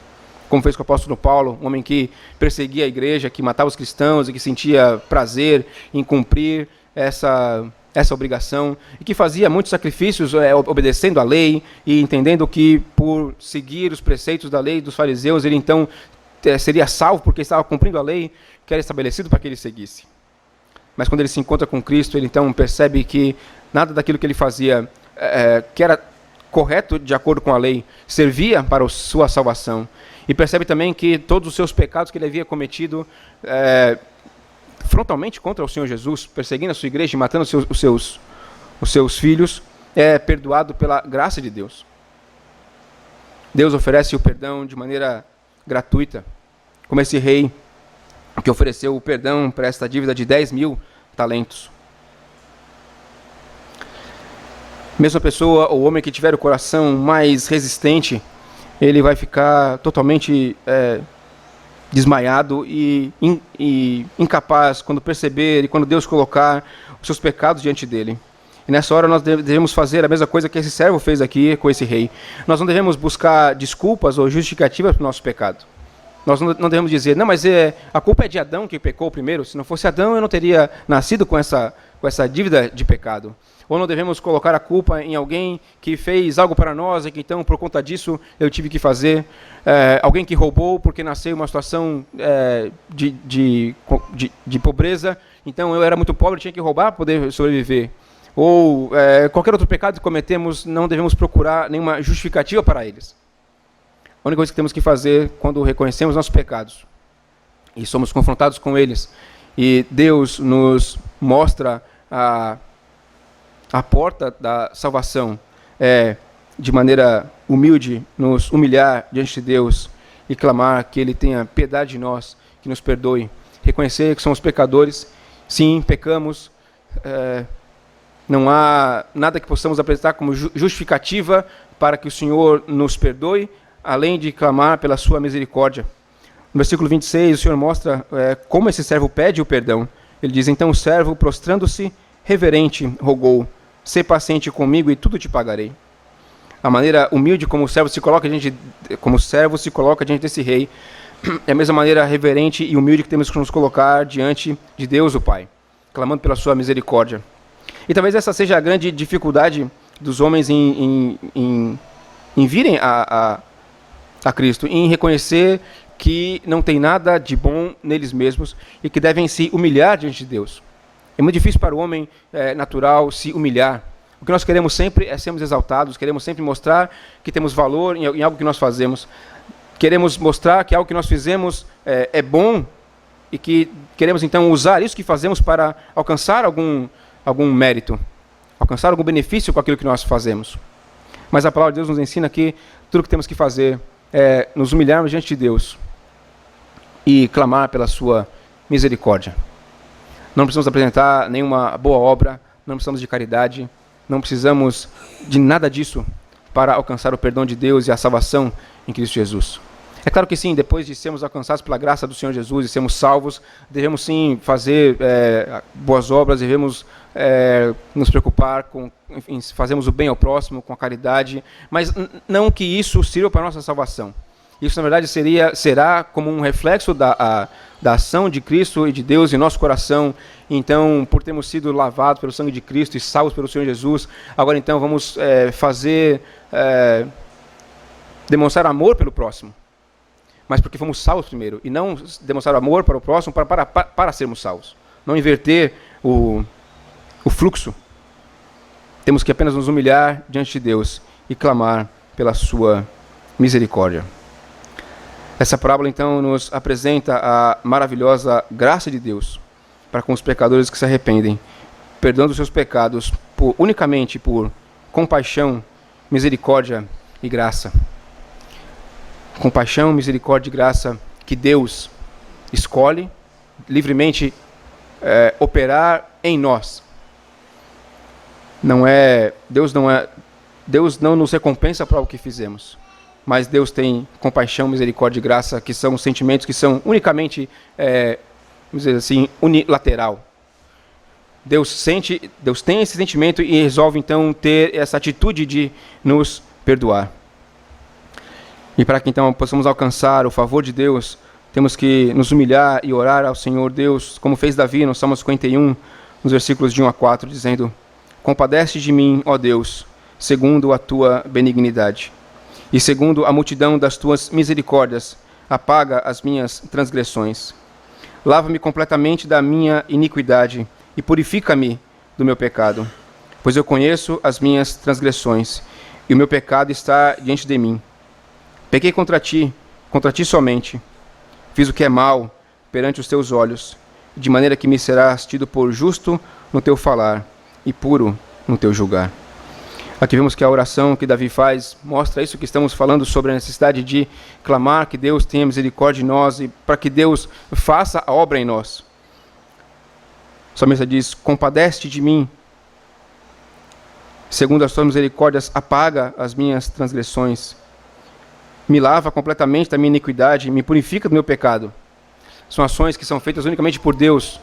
Como fez com o apóstolo Paulo, um homem que perseguia a igreja, que matava os cristãos e que sentia prazer em cumprir essa obrigação, e que fazia muitos sacrifícios obedecendo à lei e entendendo que por seguir os preceitos da lei dos fariseus, ele então seria salvo porque estava cumprindo a lei que era estabelecido para que ele seguisse. Mas quando ele se encontra com Cristo, ele então percebe que nada daquilo que ele fazia, que era correto de acordo com a lei, servia para a sua salvação. E percebe também que todos os seus pecados que ele havia cometido frontalmente contra o Senhor Jesus, perseguindo a sua igreja e matando os seus filhos, é perdoado pela graça de Deus. Deus oferece o perdão de maneira gratuita, como esse rei que ofereceu o perdão para esta dívida de 10.000 talentos. Mesmo a pessoa ou homem que tiver o coração mais resistente, ele vai ficar totalmente desmaiado e incapaz quando perceber e quando Deus colocar os seus pecados diante dele. E nessa hora nós devemos fazer a mesma coisa que esse servo fez aqui com esse rei. Nós não devemos buscar desculpas ou justificativas para o nosso pecado. Nós não devemos dizer: não, mas a culpa é de Adão que pecou primeiro. Se não fosse Adão, eu não teria nascido com essa dívida de pecado. Ou não devemos colocar a culpa em alguém que fez algo para nós e que então, por conta disso, eu tive que fazer. Alguém que roubou porque nasceu em uma situação de pobreza, então eu era muito pobre, tinha que roubar para poder sobreviver. Ou qualquer outro pecado que cometemos, não devemos procurar nenhuma justificativa para eles. A única coisa que temos que fazer quando reconhecemos nossos pecados e somos confrontados com eles, e Deus nos mostra a porta da salvação, de maneira humilde, nos humilhar diante de Deus e clamar que Ele tenha piedade de nós, que nos perdoe. Reconhecer que somos pecadores, sim, pecamos, não há nada que possamos apresentar como justificativa para que o Senhor nos perdoe, além de clamar pela sua misericórdia. No versículo 26, o Senhor mostra como esse servo pede o perdão. Ele diz: então o servo, prostrando-se, reverente, rogou: sê paciente comigo e tudo te pagarei. A maneira humilde como o servo se coloca diante desse rei, é a mesma maneira reverente e humilde que temos que nos colocar diante de Deus o Pai, clamando pela sua misericórdia. E talvez essa seja a grande dificuldade dos homens em virem a Cristo, em reconhecer que não tem nada de bom neles mesmos e que devem se humilhar diante de Deus. É muito difícil para o homem natural se humilhar. O que nós queremos sempre é sermos exaltados, queremos sempre mostrar que temos valor em algo que nós fazemos. Queremos mostrar que algo que nós fizemos é bom e que queremos então usar isso que fazemos para alcançar algum mérito, alcançar algum benefício com aquilo que nós fazemos. Mas a palavra de Deus nos ensina que tudo o que temos que fazer é nos humilharmos diante de Deus e clamar pela sua misericórdia. Não precisamos apresentar nenhuma boa obra, não precisamos de caridade, não precisamos de nada disso para alcançar o perdão de Deus e a salvação em Cristo Jesus. É claro que sim, depois de sermos alcançados pela graça do Senhor Jesus e sermos salvos, devemos sim fazer boas obras, devemos nos preocupar com, enfim, fazermos o bem ao próximo, com a caridade, mas não que isso sirva para a nossa salvação. Isso, na verdade, será como um reflexo da ação de Cristo e de Deus em nosso coração. Então, por termos sido lavados pelo sangue de Cristo e salvos pelo Senhor Jesus, agora então vamos demonstrar amor pelo próximo. Mas porque fomos salvos primeiro, e não demonstrar amor para o próximo para sermos salvos. Não inverter o fluxo. Temos que apenas nos humilhar diante de Deus e clamar pela sua misericórdia. Essa parábola, então, nos apresenta a maravilhosa graça de Deus para com os pecadores que se arrependem, perdoando os seus pecados unicamente por compaixão, misericórdia e graça. Compaixão, misericórdia e graça que Deus escolhe livremente operar em nós. Deus não nos recompensa para o que fizemos, mas Deus tem compaixão, misericórdia e graça, que são sentimentos que são unicamente, vamos dizer assim, unilateral. Deus tem esse sentimento e resolve então ter essa atitude de nos perdoar. E para que então possamos alcançar o favor de Deus, temos que nos humilhar e orar ao Senhor Deus, como fez Davi no Salmo 51, nos versículos de 1 a 4, dizendo: Compadece de mim, ó Deus, segundo a tua benignidade, e segundo a multidão das tuas misericórdias, apaga as minhas transgressões. Lava-me completamente da minha iniquidade e purifica-me do meu pecado, pois eu conheço as minhas transgressões, e o meu pecado está diante de mim. Pequei contra ti somente. Fiz o que é mal perante os teus olhos, de maneira que me serás tido por justo no teu falar e puro no teu julgar. Aqui vemos que a oração que Davi faz mostra isso que estamos falando sobre a necessidade de clamar que Deus tenha misericórdia de nós e para que Deus faça a obra em nós. O salmista diz: Compadece-te de mim, segundo as tuas misericórdias, apaga as minhas transgressões. Me lava completamente da minha iniquidade, me purifica do meu pecado. São ações que são feitas unicamente por Deus.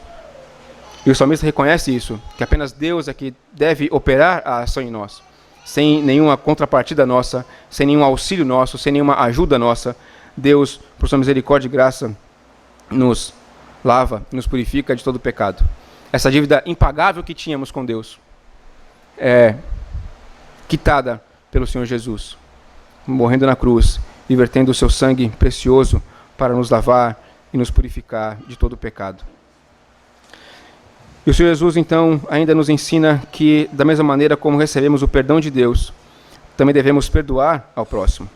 E o salmista reconhece isso, que apenas Deus é que deve operar a ação em nós. Sem nenhuma contrapartida nossa, sem nenhum auxílio nosso, sem nenhuma ajuda nossa. Deus, por sua misericórdia e graça, nos lava, nos purifica de todo o pecado. Essa dívida impagável que tínhamos com Deus é quitada pelo Senhor Jesus, morrendo na cruz, e vertendo o seu sangue precioso para nos lavar e nos purificar de todo o pecado. E o Senhor Jesus, então, ainda nos ensina que, da mesma maneira como recebemos o perdão de Deus, também devemos perdoar ao próximo.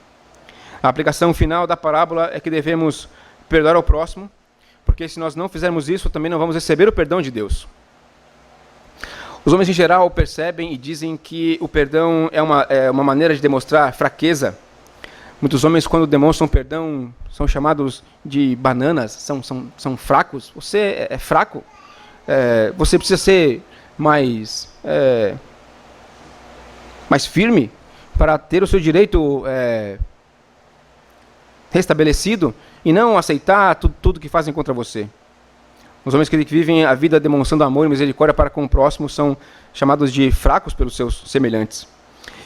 A aplicação final da parábola é que devemos perdoar ao próximo, porque se nós não fizermos isso, também não vamos receber o perdão de Deus. Os homens em geral percebem e dizem que o perdão é uma maneira de demonstrar fraqueza. Muitos homens, quando demonstram perdão, são chamados de bananas, são fracos. Você é fraco. Você precisa ser mais firme para ter o seu direito restabelecido e não aceitar tudo que fazem contra você. Os homens que vivem a vida demonstrando amor e misericórdia para com o próximo são chamados de fracos pelos seus semelhantes.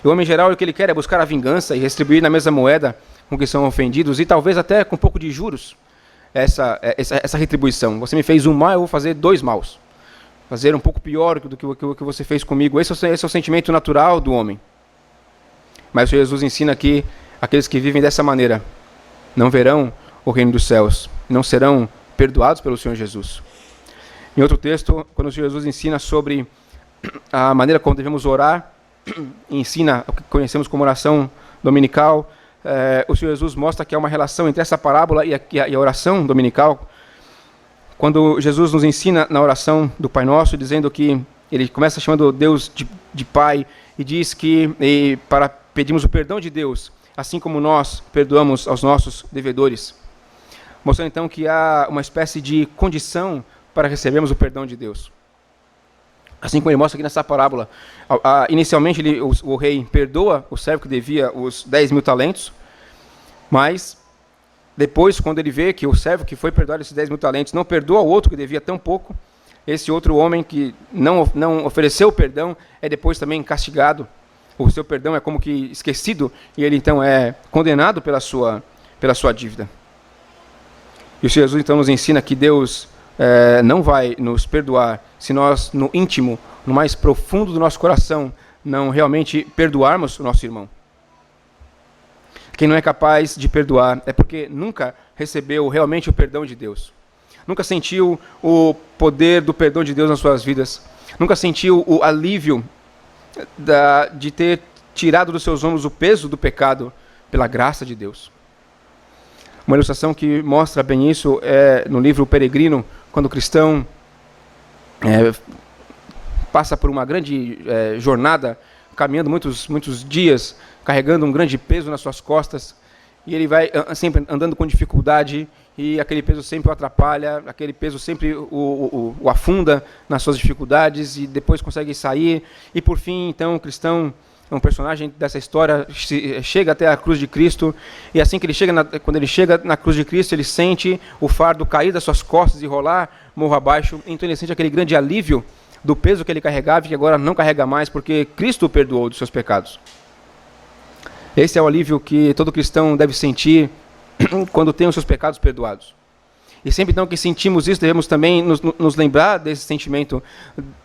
E o homem em geral, o que ele quer é buscar a vingança e retribuir na mesma moeda com que são ofendidos, e talvez até com um pouco de juros essa retribuição. Você me fez um mal, eu vou fazer 2 maus. Fazer um pouco pior do que você fez comigo. Esse é o sentimento natural do homem. Mas o Senhor Jesus ensina que aqueles que vivem dessa maneira não verão o reino dos céus, não serão perdoados pelo Senhor Jesus. Em outro texto, quando o Senhor Jesus ensina sobre a maneira como devemos orar, ensina o que conhecemos como oração dominical, o Senhor Jesus mostra que há uma relação entre essa parábola e a oração dominical. Quando Jesus nos ensina na oração do Pai Nosso, dizendo que ele começa chamando Deus de Pai e diz que para pedirmos o perdão de Deus, assim como nós perdoamos aos nossos devedores, mostrando então que há uma espécie de condição para recebermos o perdão de Deus. Assim como ele mostra aqui nessa parábola, inicialmente o rei perdoa o servo que devia os 10.000 talentos, mas depois, quando ele vê que o servo que foi perdoado esses 10 mil talentos não perdoa o outro que devia tão pouco, esse outro homem que não ofereceu perdão é depois também castigado. O seu perdão é como que esquecido e ele então é condenado pela sua dívida. E o Senhor Jesus então nos ensina que Deus não vai nos perdoar se nós, no íntimo, no mais profundo do nosso coração, não realmente perdoarmos o nosso irmão. Quem não é capaz de perdoar é porque nunca recebeu realmente o perdão de Deus. Nunca sentiu o poder do perdão de Deus nas suas vidas. Nunca sentiu o alívio de ter tirado dos seus ombros o peso do pecado pela graça de Deus. Uma ilustração que mostra bem isso é no livro O Peregrino, quando o cristão passa por uma grande jornada, caminhando muitos dias, carregando um grande peso nas suas costas, e ele vai sempre andando com dificuldade, e aquele peso sempre o atrapalha, aquele peso sempre o afunda nas suas dificuldades, e depois consegue sair, e por fim, então, o cristão, um personagem dessa história, chega até a cruz de Cristo, e assim que ele quando ele chega na cruz de Cristo, ele sente o fardo cair das suas costas e rolar morro abaixo, então ele sente aquele grande alívio do peso que ele carregava e que agora não carrega mais, porque Cristo o perdoou dos seus pecados. Esse é o alívio que todo cristão deve sentir quando tem os seus pecados perdoados. E sempre então que sentimos isso, devemos também nos lembrar desse sentimento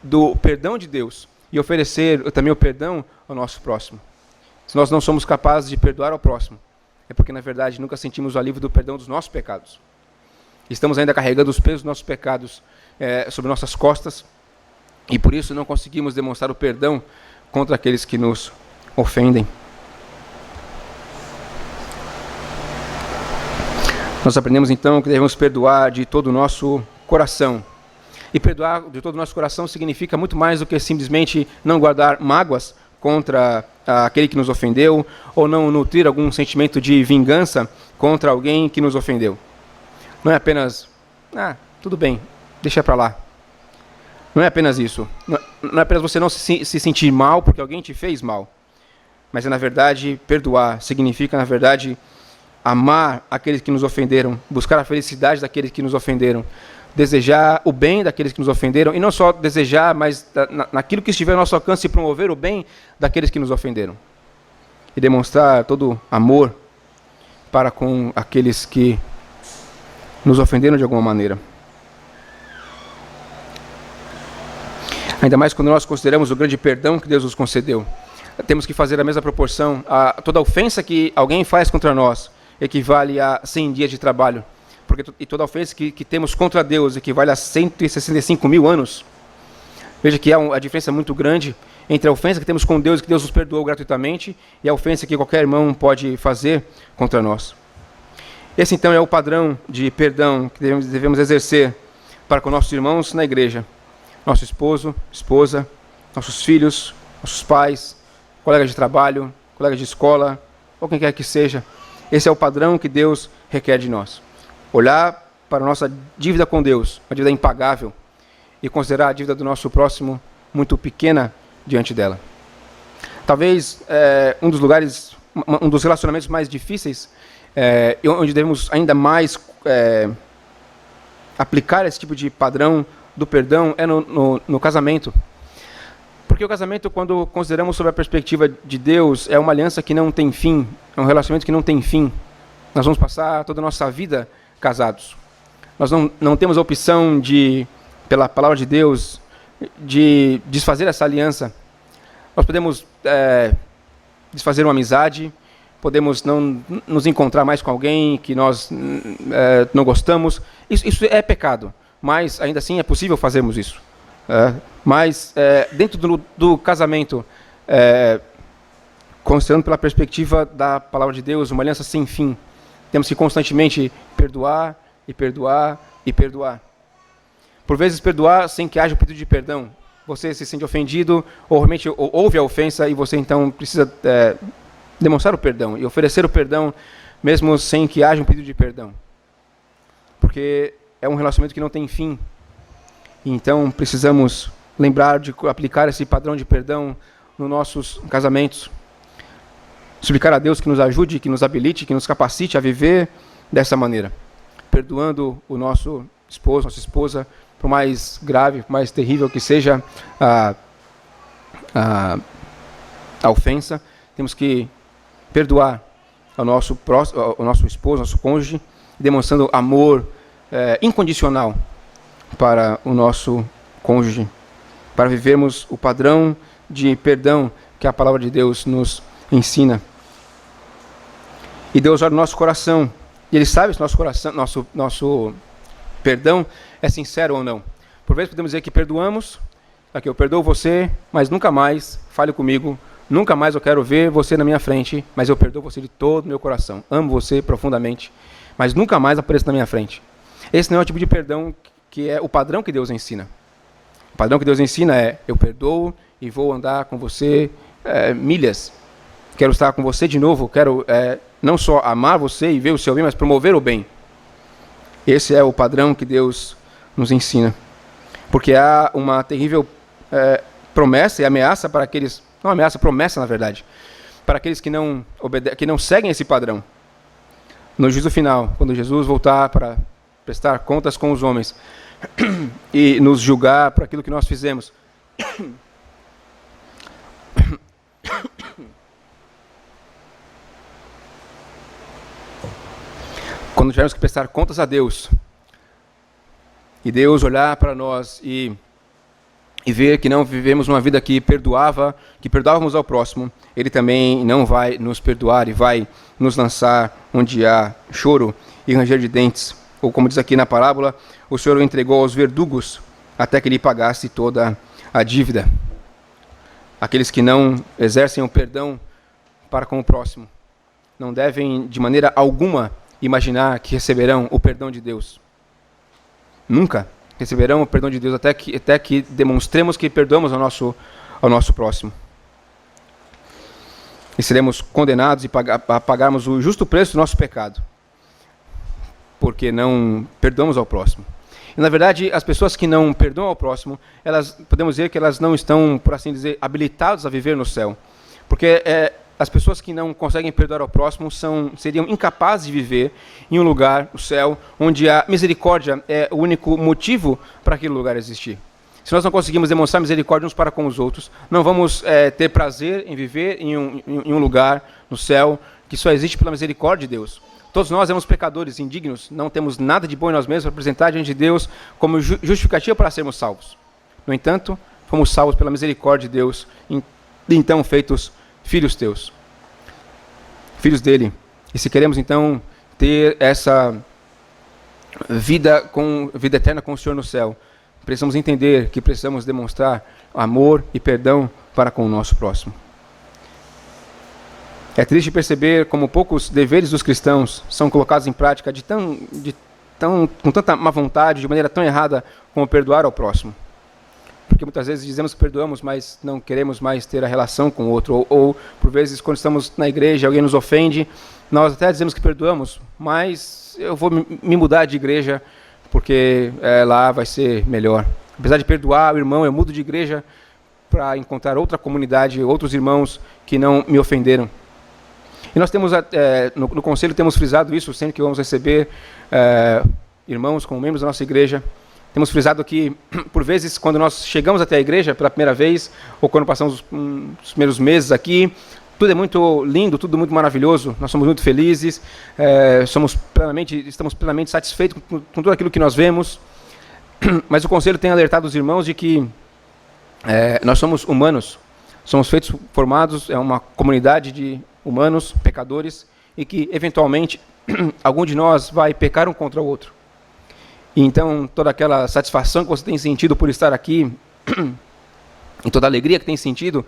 do perdão de Deus e oferecer também o perdão ao nosso próximo. Se nós não somos capazes de perdoar ao próximo, é porque na verdade nunca sentimos o alívio do perdão dos nossos pecados. Estamos ainda carregando os pesos dos nossos pecados sobre nossas costas, e por isso não conseguimos demonstrar o perdão contra aqueles que nos ofendem. Nós aprendemos então que devemos perdoar de todo o nosso coração. E perdoar de todo o nosso coração significa muito mais do que simplesmente não guardar mágoas contra aquele que nos ofendeu, ou não nutrir algum sentimento de vingança contra alguém que nos ofendeu. Não é apenas, tudo bem, deixa para lá. Não é apenas isso. Não é apenas você não se sentir mal porque alguém te fez mal. Mas, na verdade, perdoar significa, na verdade, amar aqueles que nos ofenderam, buscar a felicidade daqueles que nos ofenderam, desejar o bem daqueles que nos ofenderam, e não só desejar, mas naquilo que estiver ao nosso alcance, promover o bem daqueles que nos ofenderam. E demonstrar todo amor para com aqueles que nos ofenderam de alguma maneira. Ainda mais quando nós consideramos o grande perdão que Deus nos concedeu. Temos que fazer a mesma proporção. Toda ofensa que alguém faz contra nós equivale a 100 dias de trabalho. E toda ofensa que temos contra Deus equivale a 165 mil anos. Veja que há a diferença muito grande entre a ofensa que temos com Deus, que Deus nos perdoou gratuitamente, e a ofensa que qualquer irmão pode fazer contra nós. Esse então é o padrão de perdão que devemos exercer para com nossos irmãos na igreja. Nosso esposo, esposa, nossos filhos, nossos pais, colegas de trabalho, colegas de escola, ou quem quer que seja. Esse é o padrão que Deus requer de nós. Olhar para a nossa dívida com Deus, uma dívida impagável, e considerar a dívida do nosso próximo muito pequena diante dela. Talvez um dos relacionamentos mais difíceis, onde devemos ainda mais aplicar esse tipo de padrão do perdão, é no casamento. Porque o casamento, quando consideramos sob a perspectiva de Deus, é uma aliança que não tem fim, é um relacionamento que não tem fim. Nós vamos passar toda a nossa vida casados. Nós não temos a opção pela palavra de Deus, de desfazer essa aliança. Nós podemos desfazer uma amizade, podemos não nos encontrar mais com alguém que nós não gostamos. Isso é pecado, mas ainda assim é possível fazermos isso. Mas dentro do casamento, considerando pela perspectiva da palavra de Deus, uma aliança sem fim, temos que constantemente perdoar e perdoar e perdoar. Por vezes perdoar sem que haja um pedido de perdão. Você se sente ofendido, ou realmente houve a ofensa, e você então precisa demonstrar o perdão e oferecer o perdão, mesmo sem que haja um pedido de perdão. Porque é um relacionamento que não tem fim. Então precisamos lembrar de aplicar esse padrão de perdão nos nossos casamentos. Suplicar a Deus que nos ajude, que nos habilite, que nos capacite a viver dessa maneira, perdoando o nosso esposo, nossa esposa, por mais grave, por mais terrível que seja a ofensa, temos que perdoar ao nosso esposo, nosso cônjuge, demonstrando amor incondicional para o nosso cônjuge, para vivermos o padrão de perdão que a palavra de Deus nos ensina. E Deus olha o nosso coração, e Ele sabe se nosso coração, nosso perdão é sincero ou não. Por vezes podemos dizer que perdoamos, aqui eu perdoo você, mas nunca mais fale comigo, nunca mais eu quero ver você na minha frente, mas eu perdoo você de todo o meu coração, amo você profundamente, mas nunca mais apareça na minha frente. Esse não é o tipo de perdão que é o padrão que Deus ensina. O padrão que Deus ensina é: eu perdoo e vou andar com você milhas. Quero estar com você de novo, quero não só amar você e ver o seu bem, mas promover o bem. Esse é o padrão que Deus nos ensina. Porque há uma terrível promessa e ameaça para aqueles... Não ameaça, promessa na verdade. Para aqueles que não seguem esse padrão. No juízo final, quando Jesus voltar para prestar contas com os homens e nos julgar por aquilo que nós fizemos. Quando tivermos que prestar contas a Deus, e Deus olhar para nós e ver que não vivemos uma vida que perdoávamos ao próximo, Ele também não vai nos perdoar e vai nos lançar onde há choro e ranger de dentes. Ou como diz aqui na parábola, o Senhor o entregou aos verdugos até que lhe pagasse toda a dívida. Aqueles que não exercem o perdão para com o próximo não devem de maneira alguma imaginar que receberão o perdão de Deus. Nunca receberão o perdão de Deus até que demonstremos que perdoamos ao nosso próximo. E seremos condenados a pagarmos o justo preço do nosso pecado, porque não perdoamos ao próximo. E, na verdade, as pessoas que não perdoam ao próximo, podemos dizer que elas não estão, por assim dizer, habilitadas a viver no céu. Porque as pessoas que não conseguem perdoar ao próximo seriam incapazes de viver em um lugar, o céu, onde a misericórdia é o único motivo para aquele lugar existir. Se nós não conseguimos demonstrar misericórdia uns para com os outros, não vamos ter prazer em viver em um lugar, no céu, que só existe pela misericórdia de Deus. Todos nós éramos pecadores indignos, não temos nada de bom em nós mesmos para apresentar diante de Deus como justificativa para sermos salvos. No entanto, fomos salvos pela misericórdia de Deus, então feitos filhos teus, filhos dele. E se queremos então ter essa vida eterna com o Senhor no céu, precisamos entender que precisamos demonstrar amor e perdão para com o nosso próximo. É triste perceber como poucos deveres dos cristãos são colocados em prática com tanta má vontade, de maneira tão errada como perdoar ao próximo. Porque muitas vezes dizemos que perdoamos, mas não queremos mais ter a relação com o outro. Ou por vezes, quando estamos na igreja, alguém nos ofende, nós até dizemos que perdoamos, mas eu vou me mudar de igreja porque lá vai ser melhor. Apesar de perdoar o irmão, eu mudo de igreja para encontrar outra comunidade, outros irmãos que não me ofenderam. E nós temos, no conselho, temos frisado isso, sempre que vamos receber irmãos como membros da nossa igreja. Temos frisado que, por vezes, quando nós chegamos até a igreja pela primeira vez, ou quando passamos os primeiros meses aqui, tudo é muito lindo, tudo muito maravilhoso, nós somos muito felizes, estamos plenamente satisfeitos com tudo aquilo que nós vemos, mas o conselho tem alertado os irmãos de que nós somos humanos, somos formados, é uma comunidade de humanos, pecadores, e que, eventualmente, algum de nós vai pecar um contra o outro. E então, toda aquela satisfação que você tem sentido por estar aqui, e toda a alegria que tem sentido,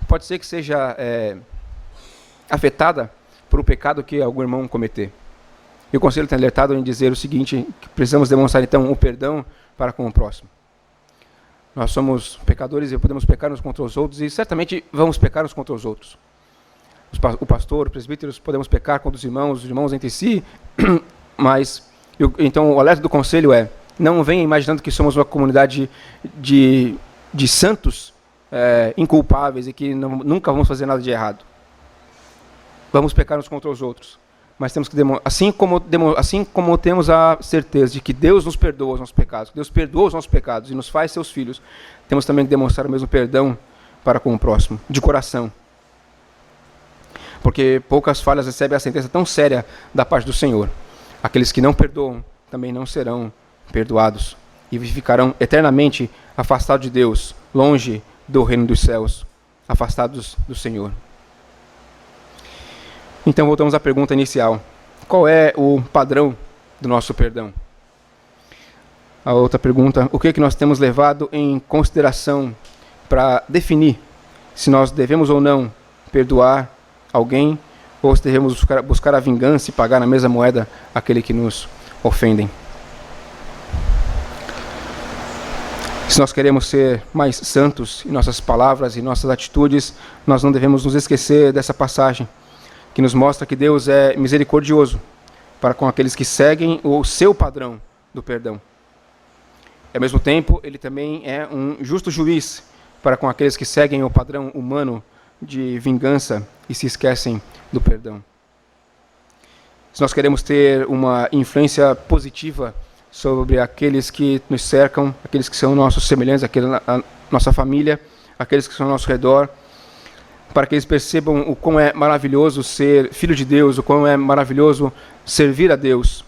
pode ser que seja afetada por um pecado que algum irmão cometer. E o conselho tem alertado em dizer o seguinte, que precisamos demonstrar então o perdão para com o próximo. Nós somos pecadores e podemos pecar uns contra os outros, e certamente vamos pecar uns contra os outros. O pastor, os presbíteros, podemos pecar contra os irmãos entre si, mas então o alerta do conselho é: não venha imaginando que somos uma comunidade de santos inculpáveis e que nunca vamos fazer nada de errado. Vamos pecar uns contra os outros, mas temos que assim como temos a certeza de que Deus nos perdoa os nossos pecados, que Deus perdoa os nossos pecados e nos faz seus filhos, temos também que demonstrar o mesmo perdão para com o próximo, de coração. Porque poucas falhas recebem a sentença tão séria da parte do Senhor. Aqueles que não perdoam também não serão perdoados e ficarão eternamente afastados de Deus, longe do reino dos céus, afastados do Senhor. Então voltamos à pergunta inicial. Qual é o padrão do nosso perdão? A outra pergunta, o que é que nós temos levado em consideração para definir se nós devemos ou não perdoar alguém ou se devemos buscar a vingança e pagar na mesma moeda aquele que nos ofendem? Se nós queremos ser mais santos em nossas palavras e nossas atitudes, nós não devemos nos esquecer dessa passagem que nos mostra que Deus é misericordioso para com aqueles que seguem o seu padrão do perdão. E, ao mesmo tempo, ele também é um justo juiz para com aqueles que seguem o padrão humano de vingança e se esquecem do perdão. Se nós queremos ter uma influência positiva sobre aqueles que nos cercam, aqueles que são nossos semelhantes, a nossa família, aqueles que estão ao nosso redor, para que eles percebam o quão é maravilhoso ser filho de Deus, o quão é maravilhoso servir a Deus.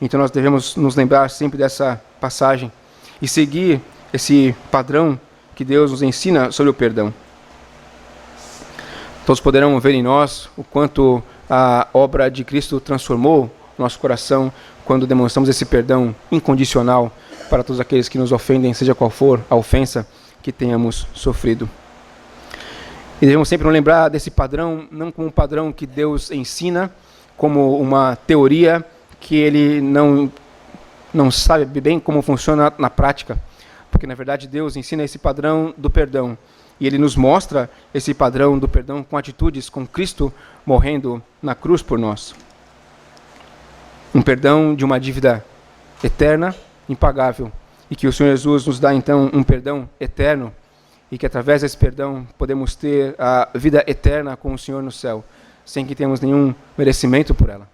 Então nós devemos nos lembrar sempre dessa passagem e seguir esse padrão que Deus nos ensina sobre o perdão. Todos poderão ver em nós o quanto a obra de Cristo transformou nosso coração quando demonstramos esse perdão incondicional para todos aqueles que nos ofendem, seja qual for a ofensa que tenhamos sofrido. E devemos sempre nos lembrar desse padrão, não como um padrão que Deus ensina, como uma teoria que ele não sabe bem como funciona na prática. Porque, na verdade, Deus ensina esse padrão do perdão. E ele nos mostra esse padrão do perdão com atitudes, com Cristo morrendo na cruz por nós. Um perdão de uma dívida eterna, impagável. E que o Senhor Jesus nos dá, então, um perdão eterno. E que através desse perdão podemos ter a vida eterna com o Senhor no céu, sem que tenhamos nenhum merecimento por ela.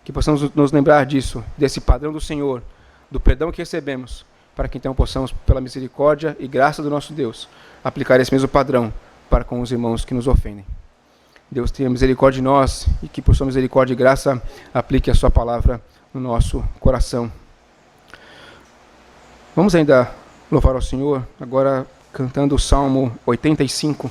Que possamos nos lembrar disso, desse padrão do Senhor, do perdão que recebemos, para que então possamos, pela misericórdia e graça do nosso Deus, aplicar esse mesmo padrão para com os irmãos que nos ofendem. Deus tenha misericórdia de nós e que por sua misericórdia e graça aplique a sua palavra no nosso coração. Vamos ainda louvar ao Senhor, agora cantando o Salmo 85.